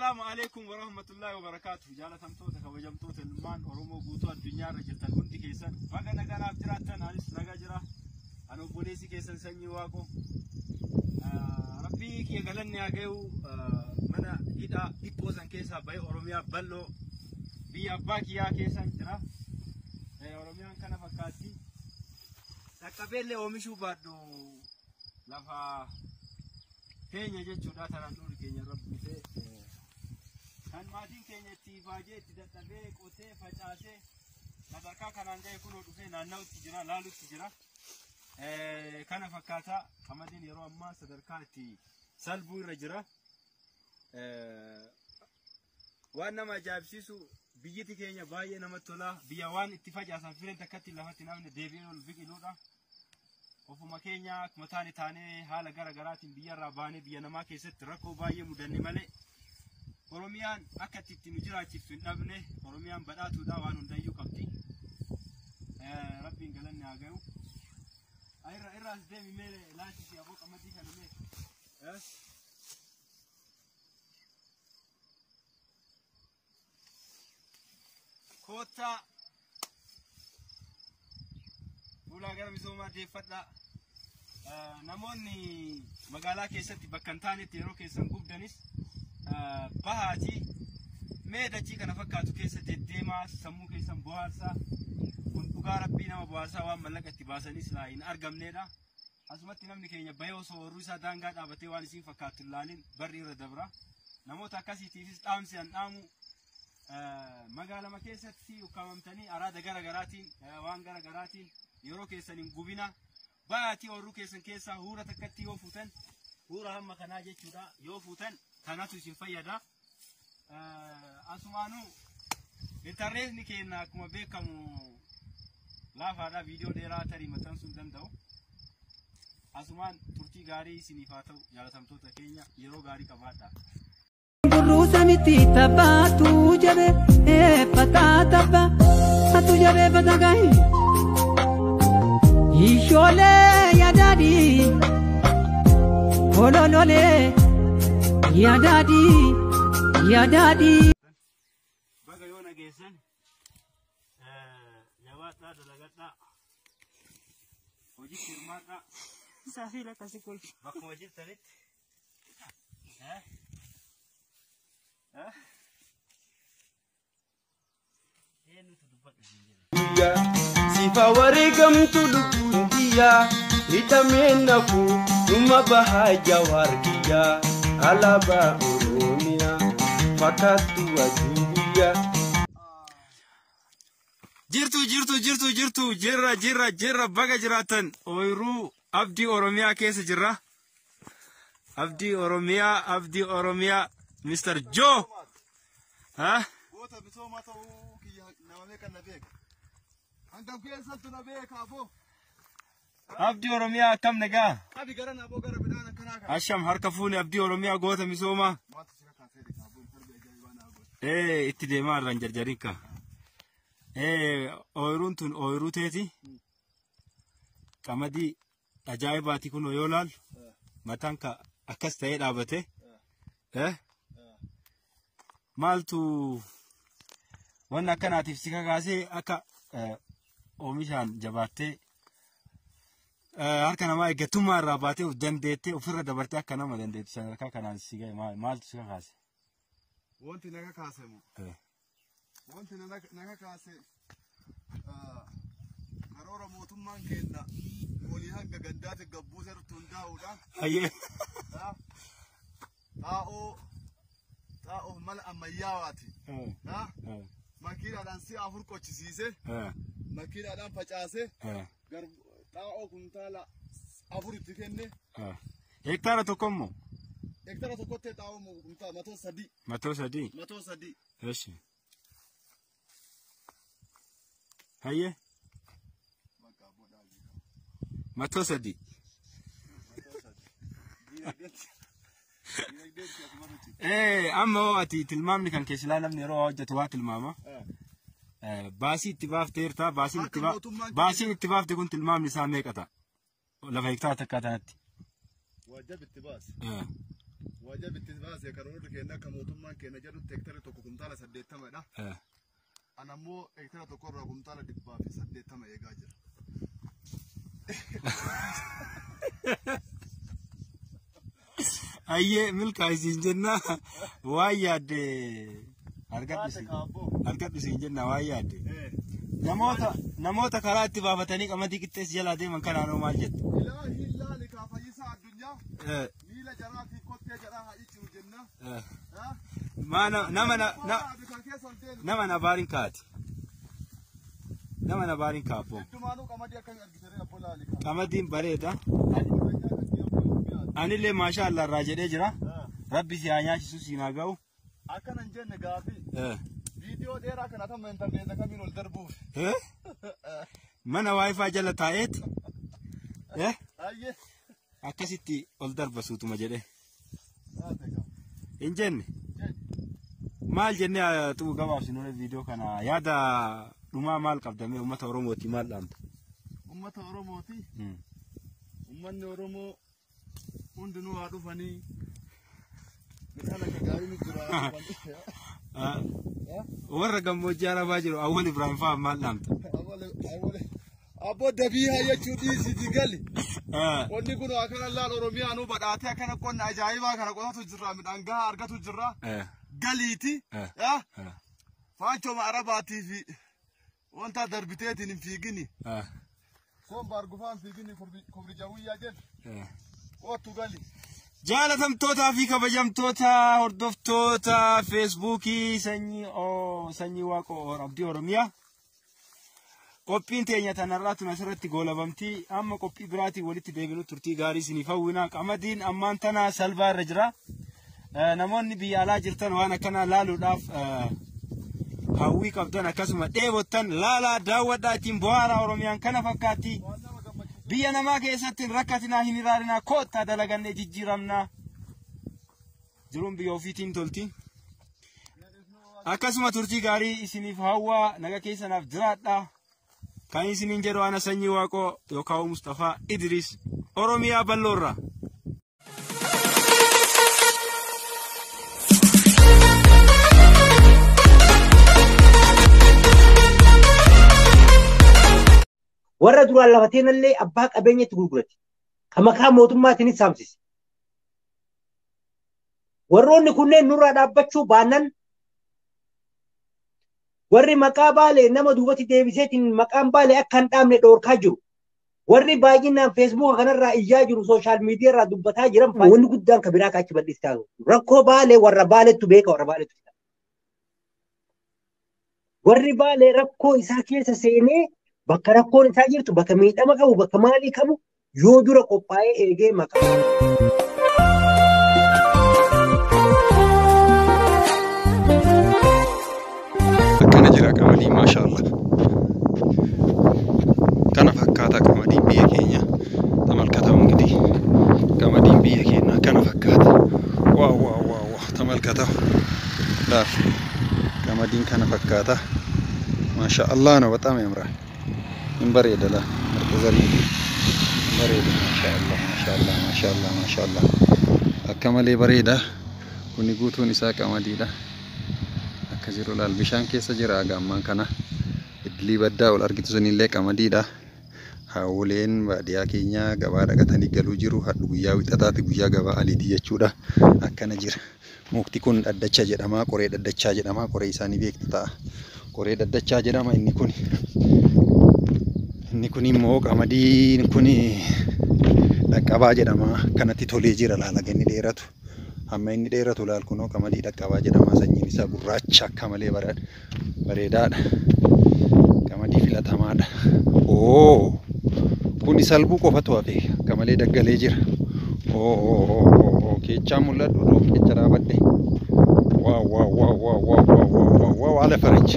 السلام عليكم ورحمة الله وبركاته. جالتهم توتا كوجم توتا المان ورمو بوتو الدنيا رجلتن هندي كيسن فقا نقانا بجراتن هالس نقا جرا أنا بوليسي كيسن سنجي واقو ربي كي يقلني أقيو منا إدا إبوزن كيسا باي أوروميا بلو بي أباكي يا كيسن جرا أوروميا كان فكاتي تكبيل أوميشو بادو لفا كينيا جتشو داتا رانتور كينيا ربي kan maatiin keenya itti baajee itti dadhabee qotee facaasee sadarkaa kanaan ga'e kunoo dhufee naanna'utti jira laalutti jira kana fakkaata qamadiin yeroo ammaa sadarkaa itti salbuu irra jira waan nama ajaa'ibsiisu biyyiti keenya baay'ee namatti tola biyya waan itti facaasan firen takkatti lafatti namni deebi'ee ol biqiluudha ofuma keenya akkuma taanee haala gara garaatiin biyyarraa baanee biyya namaa keessatti rakkoo baay'ee mudanne malee Oromiyaan akka itti nu jiraachiftu hin dhabne Oromiyaan badhaatuudha waan hundayyuu qabdi rabbiin galanni haa ga'u irraas deemi mee laachisi aboo qamadii kana mee koottaa fuulaa gara misoomaa deeffadhaa namoonni magaalaa keessatti bakka hin taanetti yeroo keessan gubdanis bahati meedachi kana fakkaatu keessa deddeemaa sammuu keessan bohaarsaa kun dhugaa rabbii nama bohaarsaa waan mallaqatti baasanis laa hin argamneedha asumatti namni keenya bayee osoo warruu isaa daangaa dhaabatee waan isiin fakkaatu ilaalin barri irra dabra namoota akkasiitiifis dhaamsi an dhaamu magaalama keessatti ukkaamamtanii araada gara garaatiin waan gara garaatiin yeroo keessan hin gubina bahati warruu keessan keessaa huura takkatti yoo fuutan huura hamma kanaa jechuudha yoo fuutan kanatu isin fayyada asumaanu interneetni keenya akkuma beekamu laafaadha viidiyoo dheeraa tarii maxxansuu danda'u asumaan turtii gaarii isiniif haa ta'u jaalatamtoota keenya yeroo gaarii qabaadha Burruusa miti taphaatu jabe fataa tapha hatu jabe fatagahi ishoolee yaadadi olololee Ya daddy, ya daddy. Baga yoo nageessan jabaadhaa dalagadhaa hojii hirmaadhaa saafila kasi kul bakkuma jirtanitti eenyutu dubbadha siin jedhe sifa wareegamtu lubbuun kiyyaa hidhameen nafu dhuma bahaa jawaarkiyyaa alaba Oromia fakatu wajibiya jirtu jirra baga jiraatan oyru abdi Oromia keessa jirra abdi Oromia Mr. Joe Gota misoma ta'u kiyya namame kan nabeek hangam keessattu nabeek aboo Abdi Oromia kam nagaa abi garan aboo gara bidana kana ka Asham harka fuuni abdi Oromia goota misooma itti deemaa irraan jarjarinka ooyiruun tun ooyiruu teeti qamadii ajaa'ibaati kun yoo laalu mataan ka akkas ta'ee dhaabate maaltu wanna akkanaatiif si kakaasee akka oomishaan jabaattee harka namaa eeggatummaa irraa baatee of dandeettee ofirra dabartee akka nama dandeettu sadarkaa kanaan si ga'e maaltu si kakaase? Wanti naga kaase mu wanti naga kaase karoora mootummaan kenna walii hanga gaddaate gabbuu sirriitti hundaa'uudha. Ayyee xaa'oo mala ammayyaawaati. Makiinaadhaan si'a afur qochisiise makiinaadhaan facaase xaa'oo kuntaala afuritti kenne. Hektaara tokkommoo? Hektaara tokkotti xaa'oo kuntaala matoo sadii. Eeshi. Hayyee. Matoo sadii. Amma ati tilmaamni kan keessa ilaalamne yeroo hojjetu waa tilmaama. Baasii itti baafteerta baasiin itti baafte kun tilmaamni isaa meeqa ta'a? Lafa hektaara takkaa tanatti. Wajjab itti baase. wajja bittibaase karoora kenna kamotummaan kenna jedhu hektara tokko kumtaala 80 dha. Anammoo hektara tokko irraa kumtaala 180 eegaa jira. Ayyee milkaa'isiin jenna waa yaadde argadhisiin jenna waa yaadde. Namoota karaa itti baafatanii qamadii qixxeessi jalaa deeman kanaanoo maal jettu? Ilaahi ilaali kaa fayyisaa addunyaa miila jaraa fi kottee jaraa haa ijjiru jenna. Nama na baariin kaati. Nama na baariin kaaboo. Heddumaanuu qamadii akkamii argitanii abbo laali? Qamadiin bareeda. Anillee maashaa Allah irraa jedhee jira. Rabbi si haa nyaachisu siin haa ga'u. Akkana hin jenne gaafii. Viidiyoo dheeraa kana tamma intarneeta kamiin ol darbuuf. Mana waayifaa jala taa'eet. Ayyee. Akkasitti ol darbasuutuma jedhee. Hin jenne. Maal jennee xumuu gabaabsinuu viidiyoo kana yaada dhumaa maal qabdamee uummata Oromooti maal dhaamta? Uummata Oromooti. Uummanni Oromoo hundinuu haa dhufanii midhaan akka gaarii nu jira. Warra gammoojjii Arabaa jiru Awwal Ibrahim fa'aa maal dhaamta? Abbo dabii haa jechuu dhiisiti gali. Wanni kun akkana laal Oromiyaanuu badhaatee akkana qonna ajaa'ibaa kana qotatu jirra midhaan gahaa argatu jirra. Galiiti. Faanchoma Arabaatii fi wanta darbiteetiin hin fiigini. Soon baargufaan fiigini kobri jawwiyyaa jedhu. Kootu gali. Jaalatamtootaa fi kabajamtoota hordoftoota Feesbuukii sanyii Waaqoo Abdii Oromiyaa. Qophiin teenya tanarraa tun asirratti goolabamtii amma qophii biraatiin walitti deebinu turtii gaarii isiniif hawwina. Qamadiin ammaan tana salphaa irra jira. Namoonni biyya alaa jirtan waan akkana laaluudhaaf hawwii qabdan akkasuma dheebottan laalaa daawwadhaa ittiin bu'aara Oromiyaan kana fakkaatti. Biyya namaa keessatti rakkatinaa hin iraarinaa koottaa dalagannee jijjiiramnaa. Jiruun biyya ofiitiin tolti. Akkasuma turtii gaarii isiniif hawwaa naga keessanaaf jiraadhaa. Kan isiniin jedhu ana sanyii Waaqoo yookaan Mustafaa Idris Oromiyaa balloorraa. Warra duraan lafateen illee abbaa qabeenyatti gurgurate. Kamakaa mootummaatiin saamsise. Warroonni kunneen nurraa dhaabbachuu baannan warri maqaa Baalee nama duubatti deebiseetiin maqaan Baalee akka hin dhaamne dhoorkaa jiru. Warri baay'inaan Facebook kanarraa iyyaa jiru sooshaal miidiyaa irraa dubbataa jiran wanni guddaan kan biraa kaachi bal'istaa jiru. Rakkoo Baalee warra Baaleettu beeka warra Baaleettu. Warri Baalee rakkoo isaa keessa seenee bakka rakkoon isaa jirtu bakka miidhama qabu bakka maalii qabu yoo dura qophaa'ee eegee maqaa. Akkana jira qamadii maashaallah. Kana fakkaata qamadii biyya keenya tamalkata ungidi. Qamadii biyya keenya kana fakkaata. Waaw tamalkata. Laaf qamadii kana fakkaata. Maashaallah na bataam yamra. In bareeda la marqazali. Bareeda maashaallah. Akka malee bareeda. Kuni guutuun isaa qamadiidha. Akka jiru laal bishaan keessa jira gammaan kana. Idilii baddaa ol argitu sunillee qamadiidha. Haawuleen baadiyyaa keenya gabaa dhaqatanii galuu jiru. Hadhu guyyaa wixataati guyyaa gabaa aliitii jechuudha. Akkana jira. Mukti kun dhaddachaa jedhama. Qoree dhaddachaa jedhama. Qoree isaanii beektu ta'a. Qoree dhaddachaa jedhama inni kun. Inni kun immoo qamadiin kun dhaqqabaa jedhama. Kanatti tolee jira laalaga inni dheeratu. Amma inni dheeratu laal kunoo qamadii dhaqqabaa jedhama. Sanyiin isaa gurraacha akka malee bareedaadha. Qamadii filatamaadha. Kun salbuu qofatu hafe akka malee daggalee jira. Keechaa mul'atu keecha raabadhe. Waaw ala faraj.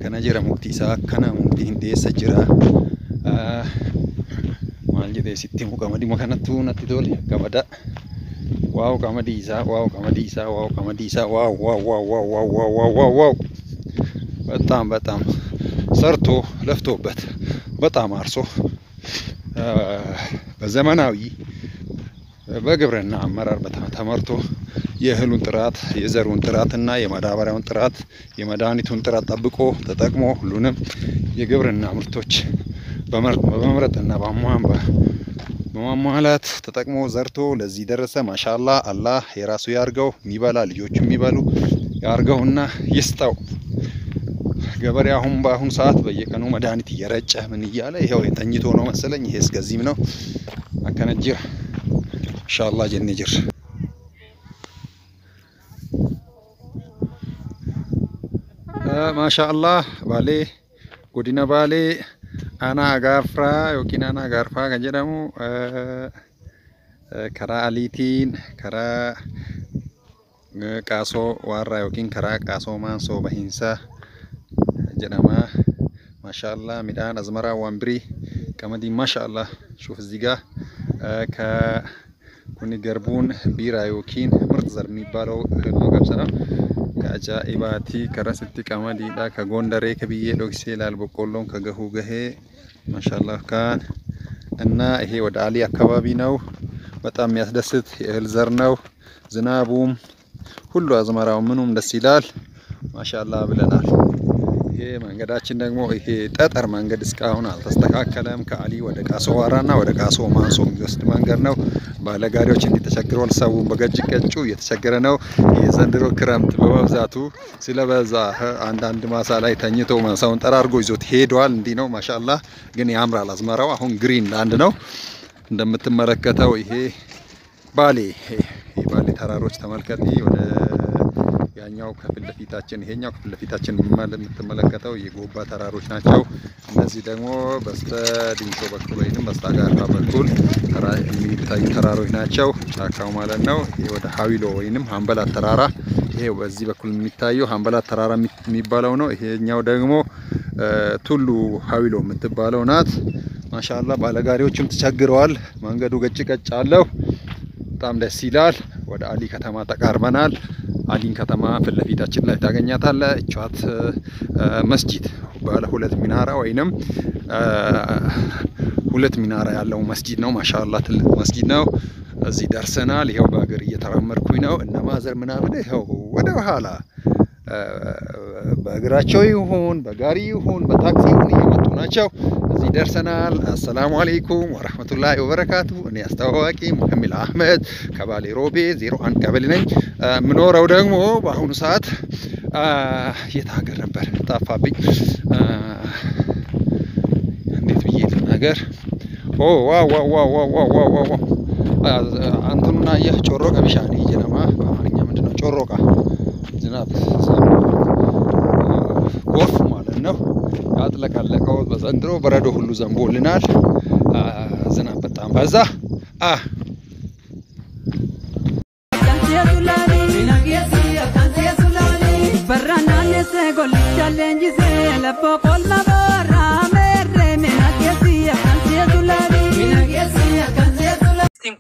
Kana jira mukti isaa akkana mukti hindeessa jira. Maal jedhee sitti muka qamadii makanattuu natti tole qabada. Waaw qamadii isaa. Waaw. በጣም ሰርቶ ለፍቶበት በጣም አርሶ በዘመናዊ በግብርና አመራር ተመርቶ የእህሉን ጥራት የዘሩን ጥራትና የማዳበሪያውን ጥራት የመድኃኒቱን ጥራት ጠብቆ ተጠቅሞ ሁሉንም የግብርና ምርቶች በመምረጥና በማሟላት ተጠቅሞ ዘርቶ ለዚህ ደረሰ። ማሻአላ አላህ የራሱ ያርገው፣ የሚበላ ልጆቹ የሚበሉ ያርገውና ይስጠው። ገበሬ አሁን በአሁን ሰዓት በየቀኑ መድኃኒት እየረጨ ምን እያለ ይሄው ተኝቶ ነው መሰለኝ። ይሄስ ከዚህም ነው አከነጅር ኢንሻአላህ ጀነጅር ማሻአላህ ባሌ ጎዲና ባሌ አና ጋፍራ ዮኪን አና ጋርፋ ከጀደሙ ከራ አሊቲን ከራ ቃሶ ዋራ ዮኪን ከራ ቃሶ ማንሶ በሂንሳ ጀደማ ማሻአላህ ሚዳን አዝመራ ዋንብሪ ቀመዲ ማሻአላህ ሹፍ እዚህ ጋር ከኩኒ ገርቡን ቢራ ዮኪን ምርጥ ዘር የሚባለው እህል ነው። ገብሰና ከአጃኢባቲ ከረስቲ ቀመዲ ዳ ከጎንደሬ ከብዬ ዶክሴ ላልበቆሎም ከገሁ ገሄ ማሻአላህ ካን እና ይሄ ወደ አሊ አካባቢ ነው። በጣም የሚያስደስት የእህል ዘር ነው። ዝናቡም ሁሉ አዝመራው ምኑም ደስ ይላል። ማሻአላህ ብለናል። ይሄ መንገዳችን ደግሞ ይሄ ጠጠር መንገድ እስካሁን አልተስተካከለም። ከአሊ ወደ ቃሶ ዋራና ወደ ቃሶ ማንሶ የሚወስድ መንገድ ነው። ባለጋሪዎች እንዲተቸግረው ሰው በገጭ እየተቸገረ ነው። የዘንድሮ ክረምት በመብዛቱ ስለበዛ አንዳንድ ማሳ ላይ ተኝቶ ማሳውን ጠራርጎ ይዞት ሄዷል። እንዲህ ነው ማሻአላህ። ግን ያምራል አዝመራው። አሁን ግሪን ላንድ ነው እንደምትመለከተው። ይሄ ባሌ ተራሮች ተመልከቲ። ወደ ያኛው ከፊት ለፊታችን ይሄኛው ከፊት ለፊታችን የምትመለከተው የጎባ ተራሮች ናቸው። እነዚህ ደግሞ በስተ ዲንሾ በኩል ወይንም በስታጋራ በኩል የሚታዩ ተራሮች ናቸው። ጫካው ማለት ነው። ይሄ ወደ ሀዊሎ ወይንም ሀምበላት ተራራ ይሄ በዚህ በኩል የሚታየው ሀምበላት ተራራ የሚባለው ነው። ይሄኛው ደግሞ ቱሉ ሀዊሎ የምትባለው ናት። ማሻአላህ ባለጋሪዎችም ተቸግረዋል። መንገዱ ገጭ አለው። በጣም ደስ ይላል። ወደ አሊ ከተማ ተቃርበናል። አሊን ከተማ ፊት ለፊታችን ላይ ታገኛታለህ። እቻት መስጂድ ባለ ሁለት ሚናራ ወይንም ሁለት ሚናራ ያለው መስጂድ ነው። ማሻአላህ ትልቅ መስጂድ ነው። እዚህ ደርሰናል። ይሄው በእግር እየተራመድኩኝ ነው። እነ ማዘር ምናምን ይሄው ወደ ኋላ በእግራቸው ይሁን በጋሪ ይሁን በታክሲ ይሁን እየመጡ ናቸው። እዚህ ደርሰናል። አሰላሙ አለይኩም ወራህመቱላሂ ወበረካቱ። እኔ አስተዋዋቂ ሙከሚል አህመድ ከባሌ ሮቤ 01 ቀበሌ ነኝ። ምኖረው ደግሞ በአሁኑ ሰዓት የት ሀገር ነበር ጠፋብኝ። እንዴት ብዬ ልናገር? ኦ ዋው ዋው ዋው ዋው ዋው አንተኑና የጮሮቃ ቢሻኒ ጀነማ በአማርኛ ምንድነው? ጮሮቃ ዝናብ ጎርፍ ማለት ነው። ያጥለቀለቀው በዘንድሮ በረዶ ሁሉ ዘንቦልናል። ዝናብ በጣም በዛ።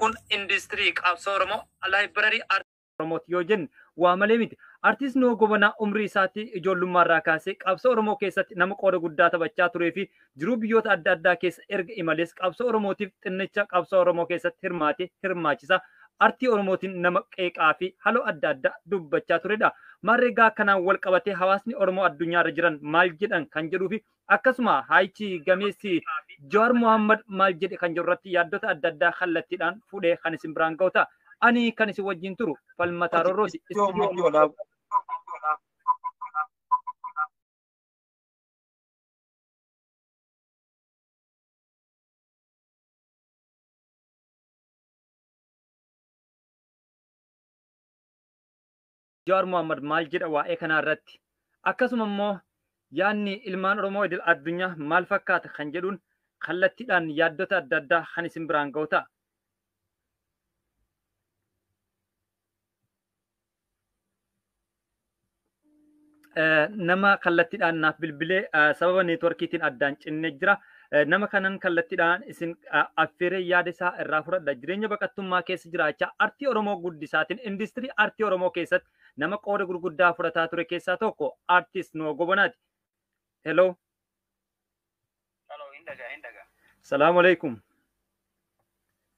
kun industry qabsoo oromoo library oromoo yoojin waamalee miti artist noo gobana umrii isaatti ijoollummaa irraa kaasee qabsoo oromoo keessatti nama qooda guddaa taphachaa turee fi jiruu biyyoota adda addaa keessa erga imalees qabsoo oromootiif xinnicha qabsoo oromoo keessatti hirmaachisa artii oromootiin nama qeeqaa fi haloo adda addaa dubbachaa turedha. Maarreegaa kanaan wal qabatee hawaasni oromoo addunyaarra jiran maal jedhan kan jedhuu fi akkasuma haayichi gameessi Jawaar Mohammad maal jedhe kan jiru irratti yaaddota adda addaa kallattiidhaan fuudhee kan isin biraan ga'uta. Ani kan isin wajjin turu Falmataa Rorrooti. Jawaar Mohammad maal jedha waa'ee kanaa irratti akkasuma immoo yaanni ilmaan oromoo idil addunyaa maal fakkaata kan jedhuun kallattiidhaan yaaddota adda addaa kan isin biraan ga'uta. Nama kallattiidhaan naaf bilbilee sababa neetworkiitiin addaan cinnee jira. Nama kanan kallattiidhaan isin affeeree yaada isaa irraa fudhadha. Jireenya baqattummaa keessa jiraachaa artii oromoo guddisaatiin industirii artii oromoo keessatti nama qooda gurguddaa fudhataa ture keessaa tokko artist Noo Gobonaati. Hello. Hello, Indaga. Salaamu alaikum.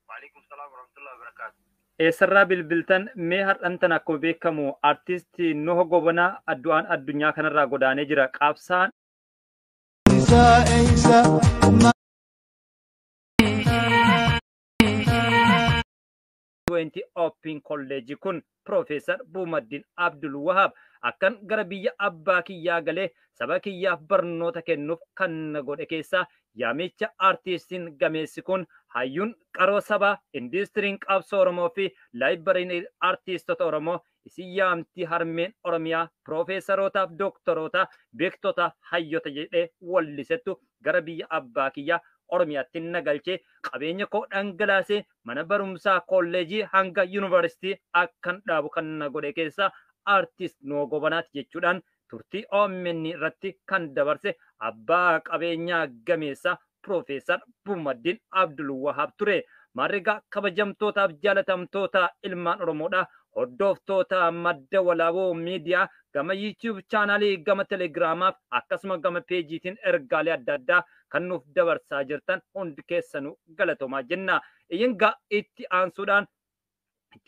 Wa alaikum salaam wa rahmatullahi wa barakatuh. Eessarraa bilbiltan mee har'antan akkuma beekamu artistii Noho Gobanaa addu'aan addunyaa kanarraa godaanee jira. Qaabsaan Open College kun Profeesar Buumaddin Abdul Wahab akkan gara biyya abbaa kiyyaa galee saba kiyyaaf barnoota kennuuf kan na godhe keessaa yaamicha artistiin gameessi kun hayyuun qaroo sabaa industiriin qabsoo Oromoo fi laayibariin artiistota Oromoo isin yaamtii harmeen Oromiyaa Profeesarotaaf Doktoroota beektota hayyota jedhee wallisettu gara biyya abbaa kiyyaa Oromiyaatti nagalchee qabeenya koo dhangalaasee mana barumsaa kolleejii hanga yuunivarsiitii akkan dhaabu kan na godhe keessaa artist Noho Gobanaati jechuudhaan turtii OMN irratti kan dabarse abbaa qabeenyaa gameessa Profeesar Buumaddin Abdul Wahab ture. Maarrigaa kabajamtootaaf jaalatamtoota ilmaan Oromoodha. Hordoftoota madda walaaboo miidiyaa gama YouTube chaanaalii gama Telegiraamaaf akkasuma gama peejiitiin ergaalee adda addaa kan nuuf dabarsaa jirtan hundi keessanuu galatoomaa jenna. Iyyangaa itti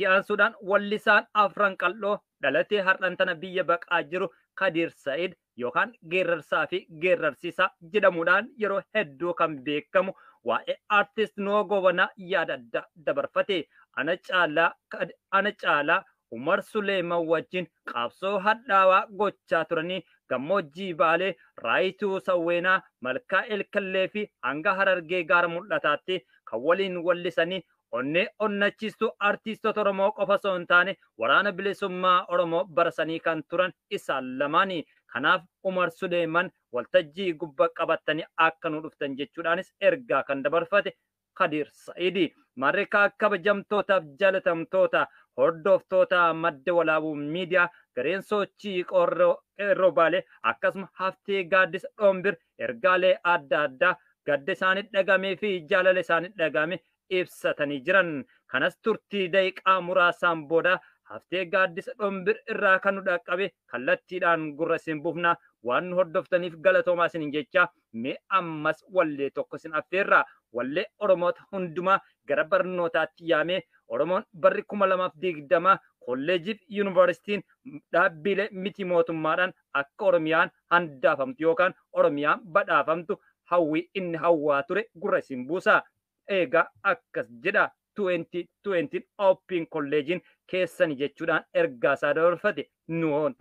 aansuudhaan wallisaan afran qal'oo dhalatee har'antana biyya baqaa jiru Kadir Said yookaan geerrarsaa fi geerrarsiisaa jedhamuudhaan yeroo hedduu kan beekamu waa'ee artist Noho Gobanaa yaada addaa dabarfate. Ana caalaa Umar Suleeman wajjin qabsoo hadhaawaa gochaa turanii gammoojjii Baalee Raayituu Sawweenaa Malkaa Elkallee fi hanga Harargee gaara mul'ataatti kan waliin wallisanii onnee onnachiistuu artiistota Oromoo qofa osoo hin taane waraana bilisummaa Oromoo barsanii kan turan isaan lamaanii. Kanaaf Umar Suleeman waltajjii gubbaa qabatanii akka nu dhuftan jechuudhaanis ergaa kan dabarfate Kadir Saidi. Maarrikaa kabajamtootaaf jaalatamtoota hordoftoota madda walaabuu miidiyaa gareen sochii qeerroo Baalee akkasuma haftee gaaddisa Dhoombir ergaalee adda addaa gadda isaanii dhagamee fi jaalala isaanii dhagame ibsatanii jiran. Kanas turtii daqiiqaa muraasaan booda haftee gaaddisa Dhoombir irraa kan nu dhaqqabe kallattiidhaan gurra isin buufna. Waan nu hordoftaniif galatoomaa isin jecha mee ammas wallee tokko isin affeerra. Wallee Oromoota hundumaa gara barnootaatti yaamee Oromoon barri 2020 kolleejiif yuunivarsiitiin dhaabbilee miti mootummaadhaan akka Oromiyaan handaafamtu yookaan Oromiyaan badhaafamtu hawwii inni hawwaa ture gurra isin buusa. Eegaa akkas jedha 2020 Open Kolleejiin keessani jechuudhaan ergaa isaa dabarfate Nohoon.